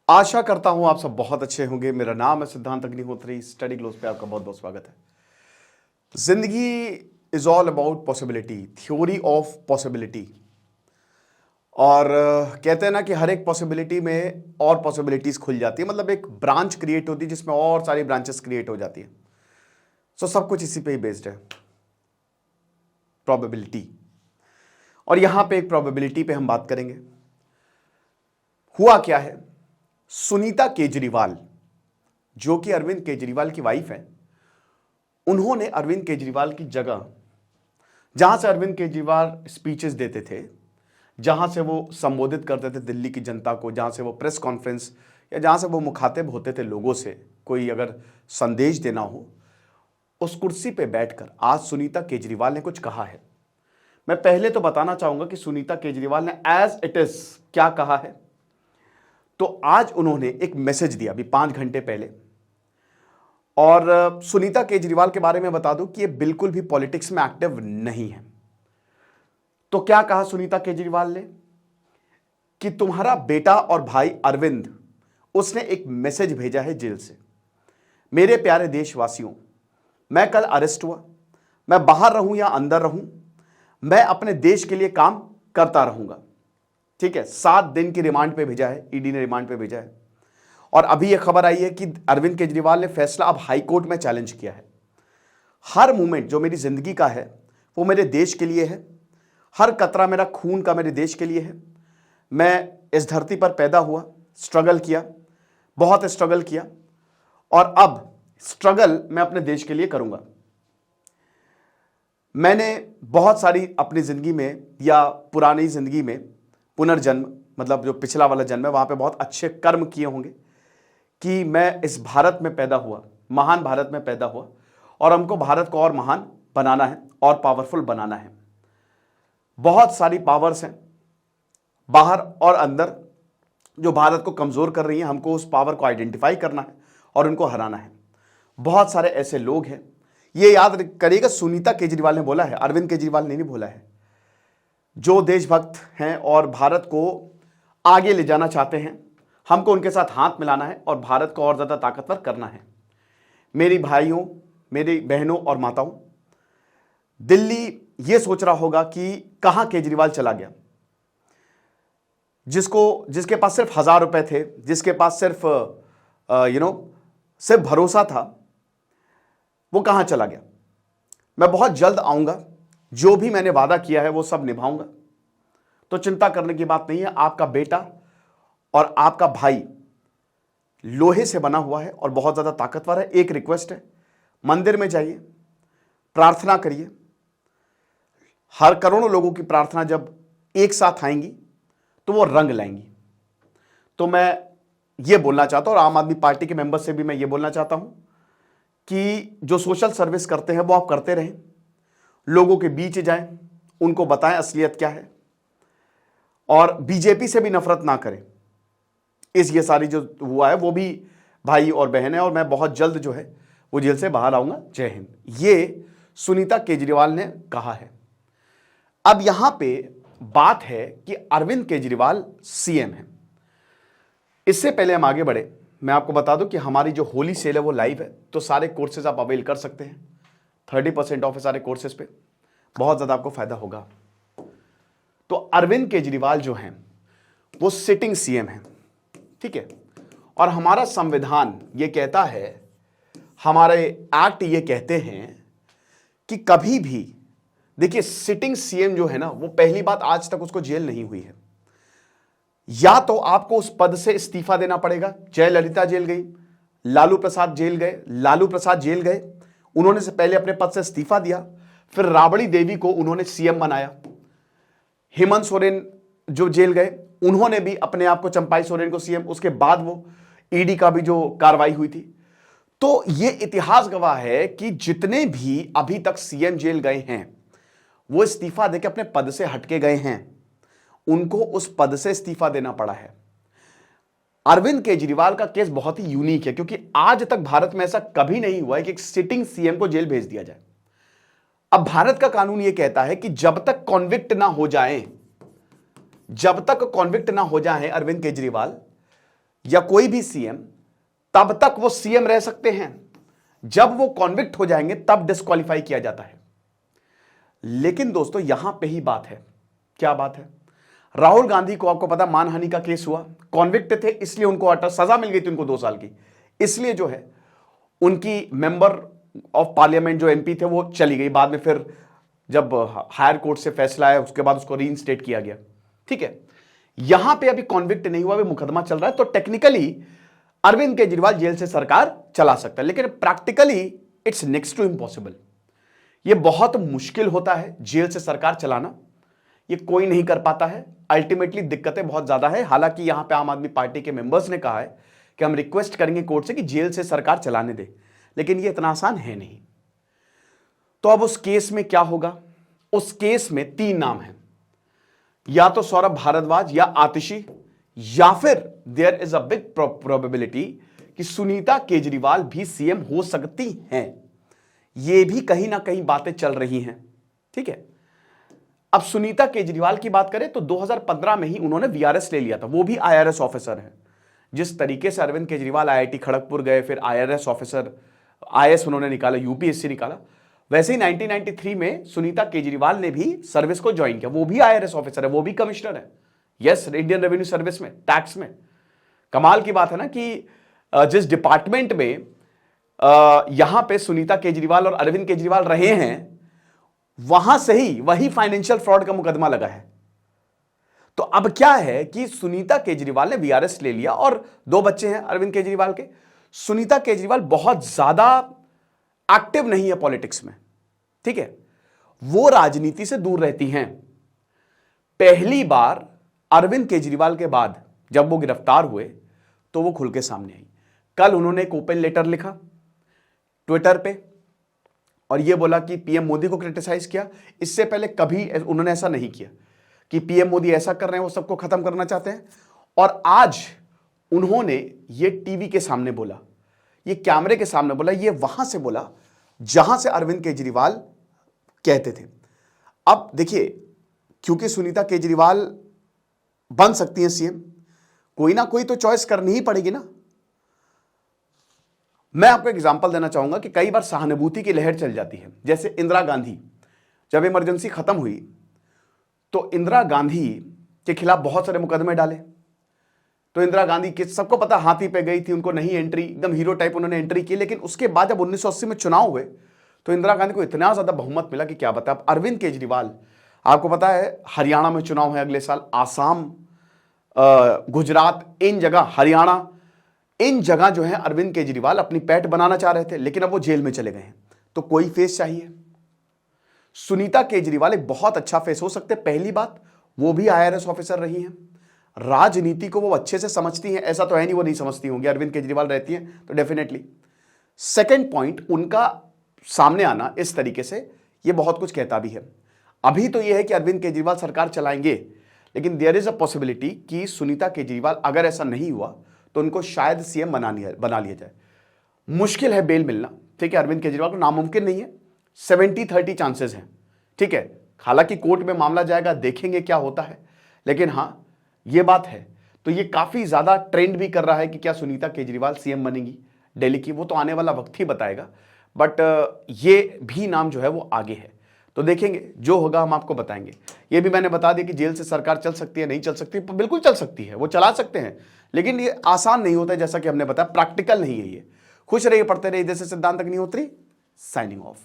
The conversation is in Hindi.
आशा करता हूं आप सब बहुत अच्छे होंगे। मेरा नाम है सिद्धांत अग्निहोत्री। स्टडी ग्लोस पे आपका बहुत बहुत स्वागत है। जिंदगी is all about possibility, theory of possibility. और कहते हैं ना कि हर एक पॉसिबिलिटी में और पॉसिबिलिटीज खुल जाती है, मतलब एक ब्रांच क्रिएट होती है जिसमें और सारी ब्रांचेस क्रिएट हो जाती है। सो सब कुछ इसी पे ही बेस्ड है, प्रोबेबिलिटी। और यहां पे एक प्रोबेबिलिटी पे हम बात करेंगे। हुआ क्या है, सुनीता केजरीवाल जो कि अरविंद केजरीवाल की वाइफ है, उन्होंने अरविंद केजरीवाल की जगह, जहां से अरविंद केजरीवाल स्पीचेस देते थे, जहां से वो संबोधित करते थे दिल्ली की जनता को, जहां से वो प्रेस कॉन्फ्रेंस या जहां से वो मुखातिब होते थे लोगों से, कोई अगर संदेश देना हो, उस कुर्सी पे बैठकर आज सुनीता केजरीवाल ने कुछ कहा है। मैं पहले तो बताना चाहूंगा कि सुनीता केजरीवाल ने एज इट इज क्या कहा है। तो आज उन्होंने एक मैसेज दिया अभी 5 घंटे पहले। और सुनीता केजरीवाल के बारे में बता दूं कि ये बिल्कुल भी पॉलिटिक्स में एक्टिव नहीं है। तो क्या कहा सुनीता केजरीवाल ने कि तुम्हारा बेटा और भाई अरविंद, उसने एक मैसेज भेजा है जेल से। मेरे प्यारे देशवासियों, मैं कल अरेस्ट हुआ, मैं बाहर रहूं या अंदर रहूं, मैं अपने देश के लिए काम करता रहूंगा। ठीक है, 7 दिन की रिमांड पे भेजा है, ईडी ने रिमांड पे भेजा है। और अभी यह खबर आई है कि अरविंद केजरीवाल ने फैसला अब हाई कोर्ट में चैलेंज किया है। हर मोमेंट जो मेरी जिंदगी का है वो मेरे देश के लिए है, हर कतरा मेरा खून का मेरे देश के लिए है। मैं इस धरती पर पैदा हुआ, स्ट्रगल किया, बहुत स्ट्रगल किया, और अब स्ट्रगल मैं अपने देश के लिए करूंगा। मैंने बहुत सारी अपनी जिंदगी में या पुरानी जिंदगी में पुनर्जन्म, मतलब जो पिछला वाला जन्म है, वहां पे बहुत अच्छे कर्म किए होंगे कि मैं इस भारत में पैदा हुआ, महान भारत में पैदा हुआ, और हमको भारत को और महान बनाना है और पावरफुल बनाना है। बहुत सारी पावर्स हैं बाहर और अंदर जो भारत को कमजोर कर रही हैं। हमको उस पावर को आइडेंटिफाई करना है और उनको हराना है। बहुत सारे ऐसे लोग हैं, ये याद करिएगा, सुनीता केजरीवाल ने बोला है, अरविंद केजरीवाल ने नहीं बोला है, जो देशभक्त हैं और भारत को आगे ले जाना चाहते हैं। हमको उनके साथ हाथ मिलाना है और भारत को और ज्यादा ताकतवर करना है। मेरी भाइयों, मेरी बहनों और माताओं, दिल्ली यह सोच रहा होगा कि कहां केजरीवाल चला गया, जिसके पास सिर्फ 1000 रुपए थे, जिसके पास सिर्फ सिर्फ भरोसा था, वो कहां चला गया। मैं बहुत जल्द आऊंगा, जो भी मैंने वादा किया है वो सब निभाऊंगा। तो चिंता करने की बात नहीं है। आपका बेटा और आपका भाई लोहे से बना हुआ है और बहुत ज्यादा ताकतवर है। एक रिक्वेस्ट है, मंदिर में जाइए, प्रार्थना करिए। हर करोड़ों लोगों की प्रार्थना जब एक साथ आएंगी तो वो रंग लाएंगी। तो मैं ये बोलना चाहता हूं, और आम आदमी पार्टी के मेंबर से भी मैं ये बोलना चाहता हूं कि जो सोशल सर्विस करते हैं वो आप करते रहें, लोगों के बीच जाएं, उनको बताएं असलियत क्या है, और बीजेपी से भी नफरत ना करें। ये सारी जो हुआ है वो भी भाई और बहन है, और मैं बहुत जल्द जो है वो जेल से बाहर आऊंगा। जय हिंद। ये सुनीता केजरीवाल ने कहा है। अब यहां पे बात है कि अरविंद केजरीवाल सीएम है। इससे पहले हम आगे बढ़े, मैं आपको बता दूं कि हमारी जो होली सेल है वो लाइव है, तो सारे कोर्सेज आप अवेल कर सकते हैं। 30% ऑफ है सारे कोर्सेज पे, बहुत ज्यादा आपको फायदा होगा। तो अरविंद केजरीवाल जो हैं वो सिटिंग सीएम हैं, ठीक है। और हमारा संविधान ये कहता है, हमारे एक्ट ये कहते हैं कि कभी भी, देखिए, सिटिंग सीएम जो है ना, वो पहली बात आज तक उसको जेल नहीं हुई है। या तो आपको उस पद से इस्तीफा देना पड़ेगा। जयललिता जेल गई, लालू प्रसाद जेल गए, उन्होंने से पहले अपने पद से इस्तीफा दिया, फिर राबड़ी देवी को उन्होंने सीएम बनाया। हेमंत सोरेन जो जेल गए, उन्होंने भी अपने आप को, चंपाई सोरेन को सीएम, उसके बाद वो ईडी का भी जो कार्रवाई हुई थी। तो ये इतिहास गवाह है कि जितने भी अभी तक सीएम जेल गए हैं वो इस्तीफा देके अपने पद से हटके गए हैं, उनको उस पद से इस्तीफा देना पड़ा है। अरविंद केजरीवाल का केस बहुत ही यूनिक है, क्योंकि आज तक भारत में ऐसा कभी नहीं हुआ है कि एक सिटिंग सीएम को जेल भेज दिया जाए। अब भारत का कानून यह कहता है कि जब तक कॉन्विक्ट ना हो जाए अरविंद केजरीवाल, या कोई भी सीएम, तब तक वो सीएम रह सकते हैं, जब वो कॉन्विक्ट हो जाएंगे तब डिस्क्वालीफाई किया जाता है। लेकिन दोस्तों यहां पे ही बात है, क्या बात है, राहुल गांधी को आपको पता मानहानि का केस हुआ, कॉन्विक्ट थे इसलिए उनको अटक सजा मिल गई थी उनको 2 साल की, इसलिए जो है उनकी मेंबर ऑफ पार्लियामेंट जो एमपी थे वो चली गई। बाद में फिर जब हायर कोर्ट से फैसला आया उसके बाद उसको रीइंस्टेट किया गया। ठीक है, यहां पे अभी कॉन्विक्ट नहीं हुआ, अभी मुकदमा चल रहा है, तो टेक्निकली अरविंद केजरीवाल जेल से सरकार चला सकता है, लेकिन practically it's next to impossible. यह बहुत मुश्किल होता है जेल से सरकार चलाना, ये कोई नहीं कर पाता है। अल्टीमेटली दिक्कतें बहुत ज्यादा है। हालांकि यहां पे आम आदमी पार्टी के मेंबर्स ने कहा है कि हम रिक्वेस्ट करेंगे कोर्ट से कि जेल से सरकार चलाने दे, लेकिन ये इतना आसान है नहीं। तो अब उस केस में क्या होगा? उस केस में 3 नाम हैं, या तो सौरभ भारद्वाज या आतिशी, या फिर there is a big probability कि सुनीता केजरीवाल भी सीएम हो सकती हैं। ये भी कहीं ना कहीं बातें चल रही हैं। ठीक है, अब सुनीता केजरीवाल की बात करें तो 2015 में ही उन्होंने वीआरएस ले लिया था, वो भी आईआरएस ऑफिसर है। जिस तरीके से अरविंद केजरीवाल आईआईटी खड़गपुर गए, फिर आईआरएस ऑफिसर आईएएस उन्होंने निकाला, यूपीएससी निकाला, वैसे ही 1993 में सुनीता केजरीवाल ने भी सर्विस को ज्वाइन किया, वो भी आईआरएस ऑफिसर है, वो भी कमिश्नर है, यस, इंडियन रेवेन्यू सर्विस में, टैक्स में। कमाल की बात है ना कि जिस डिपार्टमेंट में यहां पे सुनीता केजरीवाल और अरविंद केजरीवाल रहे हैं, वहां से ही वही फाइनेंशियल फ्रॉड का मुकदमा लगा है। तो अब क्या है कि सुनीता केजरीवाल ने वीआरएस ले लिया और 2 बच्चे हैं अरविंद केजरीवाल के। सुनीता केजरीवाल बहुत ज्यादा एक्टिव नहीं है पॉलिटिक्स में, ठीक है, वो राजनीति से दूर रहती हैं। पहली बार अरविंद केजरीवाल के बाद जब वो गिरफ्तार हुए तो वो खुल के सामने आई। कल उन्होंने एक ओपन लेटर लिखा ट्विटर पे और ये बोला कि पीएम मोदी को क्रिटिसाइज किया। इससे पहले कभी उन्होंने ऐसा नहीं किया कि पीएम मोदी ऐसा कर रहे हैं, वो सबको खत्म करना चाहते हैं। और आज उन्होंने ये टीवी के सामने बोला, ये कैमरे के सामने बोला, ये वहां से बोला जहां से अरविंद केजरीवाल कहते थे। अब देखिए, क्योंकि सुनीता केजरीवाल बन सकती हैं सीएम, कोई ना कोई तो चॉइस करनी ही पड़ेगी ना। मैं आपको एग्जांपल देना चाहूंगा कि कई बार सहानुभूति की लहर चल जाती है। जैसे इंदिरा गांधी, जब इमरजेंसी खत्म हुई तो इंदिरा गांधी के खिलाफ बहुत सारे मुकदमे डाले। तो इंदिरा गांधी के सबको पता हाथी पे गई थी, उनको नहीं एंट्री, एकदम हीरो टाइप उन्होंने एंट्री की। लेकिन उसके बाद जब 1980 में चुनाव हुए तो इंदिरा गांधी को इतना ज्यादा बहुमत मिला कि क्या बता। अब अरविंद केजरीवाल, आपको पता है हरियाणा में चुनाव है अगले साल, आसाम, गुजरात, इन जगह, हरियाणा, इन जगह जो है अरविंद केजरीवाल अपनी पैठ बनाना चाह रहे थे, लेकिन अब वो जेल में चले गए हैं। तो कोई फेस चाहिए। सुनीता केजरीवाल एक बहुत अच्छा फेस हो सकते। पहली बात, वो भी आईआरएस ऑफिसर रही हैं, राजनीति को वो अच्छे से समझती हैं, ऐसा तो है नहीं वो नहीं समझती होंगी, अरविंद केजरीवाल रहती हैं तो डेफिनेटली। सेकेंड पॉइंट, उनका सामने आना इस तरीके से ये बहुत कुछ कहता भी है। अभी तो ये है कि अरविंद केजरीवाल सरकार चलाएंगे, लेकिन देयर इज अ पॉसिबिलिटी कि सुनीता केजरीवाल, अगर ऐसा नहीं हुआ तो उनको शायद सीएम बना लिया जाए। मुश्किल है बेल मिलना, ठीक है, अरविंद केजरीवाल को नामुमकिन नहीं है, 70-30 चांसेस हैं, ठीक है। हालांकि कोर्ट में मामला जाएगा, देखेंगे क्या होता है, लेकिन हां ये बात है। तो ये काफी ज्यादा ट्रेंड भी कर रहा है कि क्या सुनीता केजरीवाल सीएम बनेंगी दिल्ली की, वो तो आने वाला वक्त ही बताएगा। बट ये भी नाम जो है वो आगे है, तो देखेंगे जो होगा हम आपको बताएंगे। ये भी मैंने बता दिया कि जेल से सरकार चल सकती है, नहीं चल सकती, बिल्कुल चल सकती है, वो चला सकते हैं, लेकिन ये आसान नहीं होता है, जैसा कि हमने बताया, प्रैक्टिकल नहीं है ये। खुश रहिए, पढ़ते रहिए। जैसे सिद्धांत अग्निहोत्री, साइनिंग ऑफ।